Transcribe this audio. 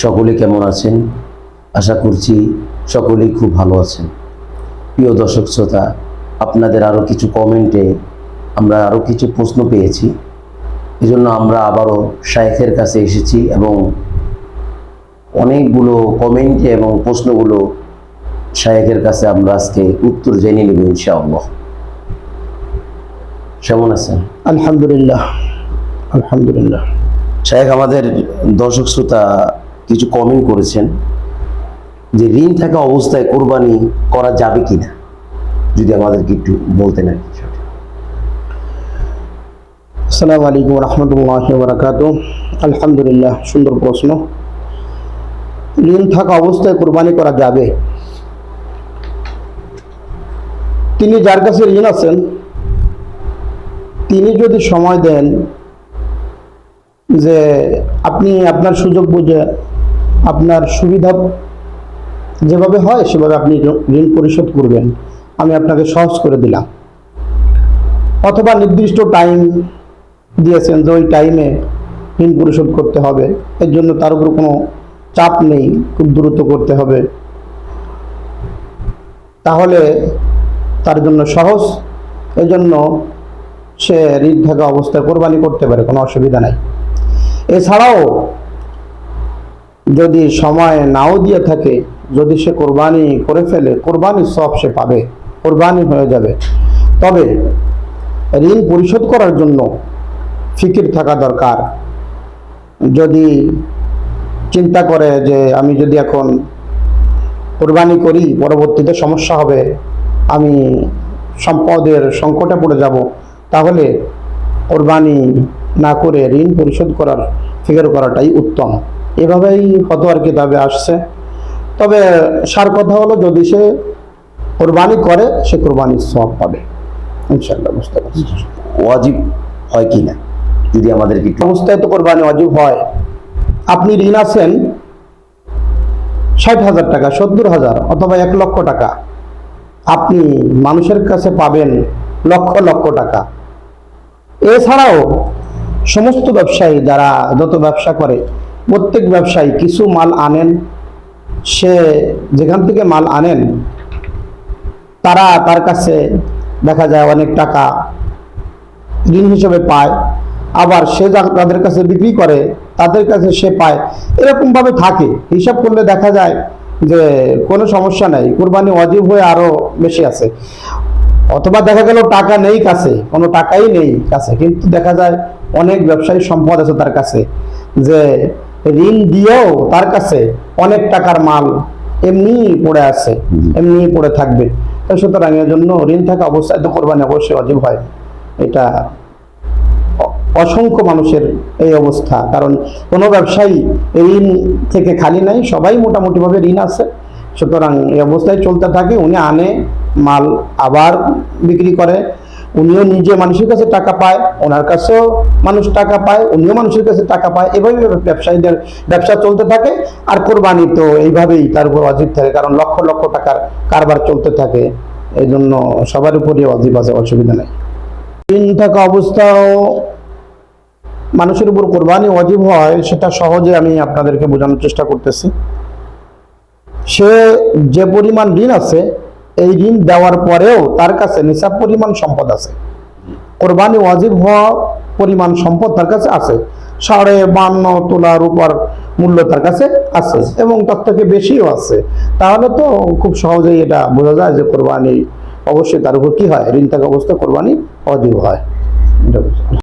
সকলে কেমন আছেন? আশা করছি সকলেই খুব ভালো আছেন। প্রিয় দর্শক শ্রোতা, আপনাদের আরও কিছু কমেন্টে আমরা আরও কিছু প্রশ্ন পেয়েছি, এজন্য আমরা আবারও শায়েখের কাছে এসেছি এবং অনেকগুলো কমেন্টে এবং প্রশ্নগুলো শায়েখের কাছে আমরা আজকে উত্তর জেনে নেব ইনশাআল্লাহ। কেমন আছেন? আলহামদুলিল্লাহ আলহামদুলিল্লাহ। শায়েখ, আমাদের দর্শক শ্রোতা কিছু কমেন্ট করেছেন যে ঋণ থাকা অবস্থায় কোরবানি করা যাবে কিনা, যদি আমাদেরকে একটু বলতেন আর কি। আসসালামু আলাইকুম রহমতুল্লাহি ওয়া বারাকাতুহু। আলহামদুলিল্লাহ, সুন্দর প্রশ্ন। ঋণ থাকা অবস্থায় কোরবানি করা যাবে? তিনি যার কাছে ঋণ আছেন তিনি যদি সময় দেন যে আপনি আপনার সুযোগ বুঝে আপনার সুবিধা যেভাবে হয় সেভাবে আপনি ঋণ পরিশোধ করবেন, আমি আপনাকে সহজ করে দিলাম। অথবা নির্দিষ্ট টাইম দিয়েছেন যে ওই টাইমে ঋণ পরিশোধ করতে হবে, এর জন্য তার উপর কোনো চাপ নেই, খুব দ্রুত করতে হবে, তাহলে তার জন্য সহজ। এই জন্য সে ঋণ থাকা অবস্থায় কোরবানি করতে পারে, কোনো অসুবিধা নাই। এছাড়াও যদি সময় নাও দিয়ে থাকে, যদি সে কোরবানি করে ফেলে, কোরবানির সব সে পাবে, কোরবানি হয়ে যাবে। তবে ঋণ পরিশোধ করার জন্য ফিকির থাকা দরকার। যদি চিন্তা করে যে আমি যদি এখন কোরবানি করি পরবর্তীতে সমস্যা হবে, আমি সম্পদের সংকটে পড়ে যাব, তাহলে কোরবানি না করে ঋণ পরিশোধ করার ফিকির করাটাই উত্তম। এভাবেই ফতোয়ার কিতাবে আসছে। তবে সার কথা হলো, যদি সে কোরবানি করে সে কোরবানির সওয়াব পাবে ইনশাআল্লাহ। বুঝতে পারছি। ওয়াজিব হয় কিনা যদি আমাদেরকে একটু। অবস্থায় তো কোরবানি ওয়াজিব হয়। আপনি ঋণ আছেন 60,000 টাকা, 70,000 অথবা 1 লক্ষ টাকা, আপনি মানুষের কাছে পাবেন লক্ষ লক্ষ টাকা। এছাড়াও সমস্ত ব্যবসায়ী যারা যত ব্যবসা করে, প্রত্যেক ব্যবসায়ী কিছু মাল আনেন, সে যেখান থেকে মাল আনেন তার কাছে দেখা যায় অনেক টাকা ঋণ হিসেবে পায়, আবার সে যাদের কাছে বিক্রি করে তাদের কাছে সে পায়। এরকম ভাবে থাকে, হিসাব করলে দেখা যায় যে কোনো সমস্যা নাই, কোরবানি ওয়াজিব হয়ে আরো বেশি আছে। অথবা দেখা গেল টাকা নেই কাছে, কোনো টাকাই নেই কাছে, কিন্তু দেখা যায় অনেক ব্যবসায়ী সম্পদ আছে তার কাছে, যে ঋণ দিয়েও তার কাছে অনেক টাকার মাল এমনি পড়ে আছে, এমনি পড়ে থাকবে। সুতরাং এর জন্য ঋণ থাকা অবস্থায় তো কোরবানি অবশ্যই ওয়াজিব হয়। এটা অসংখ্য মানুষের এই অবস্থা, কারণ কোনো ব্যবসায়ী ঋণ থেকে খালি নাই, সবাই মোটামুটি ভাবে ঋণ আছে। সুতরাং এই অবস্থায় চলতে থাকে, উনি আনে মাল আবার বিক্রি করে, উনিও নিজে মানুষের কাছে টাকা পায়, ওনার কাছেও মানুষ টাকা পায়, উনিও মানুষের কাছে টাকা পায়। এভাবে ব্যবসায়ীদের ব্যবসা চলতে থাকে। আর কোরবানি তো এইভাবেই তার উপর ওয়াজিব থাকে, কারণ লক্ষ লক্ষ টাকার কারবার চলতে থাকে। এই জন্য সবার উপরই ওয়াজিব আছে, অসুবিধা নেই। ঋণ থাকা অবস্থাও মানুষের উপর কোরবানি ওয়াজিব হয়, সেটা সহজে আমি আপনাদেরকে বোঝানোর চেষ্টা করতেছি। সে যে পরিমাণ ঋণ আছে, এই ঋণ দেওয়ার পরেও তার কাছে নিসাব পরিমাণ সম্পদ আছে, কোরবানি ওয়াজিব হওয়া পরিমাণ সম্পদ তার কাছে আছে, 52.5 তোলা রূপার মূল্য তার কাছে আছে, এবং তার থেকে বেশিও আছে। তাহলে তো খুব সহজেই এটা বোঝা যায় যে কোরবানি অবশ্যই তার উপর কি হয়, ঋণ থাকা অবস্থায় কোরবানি ওয়াজিব হয়।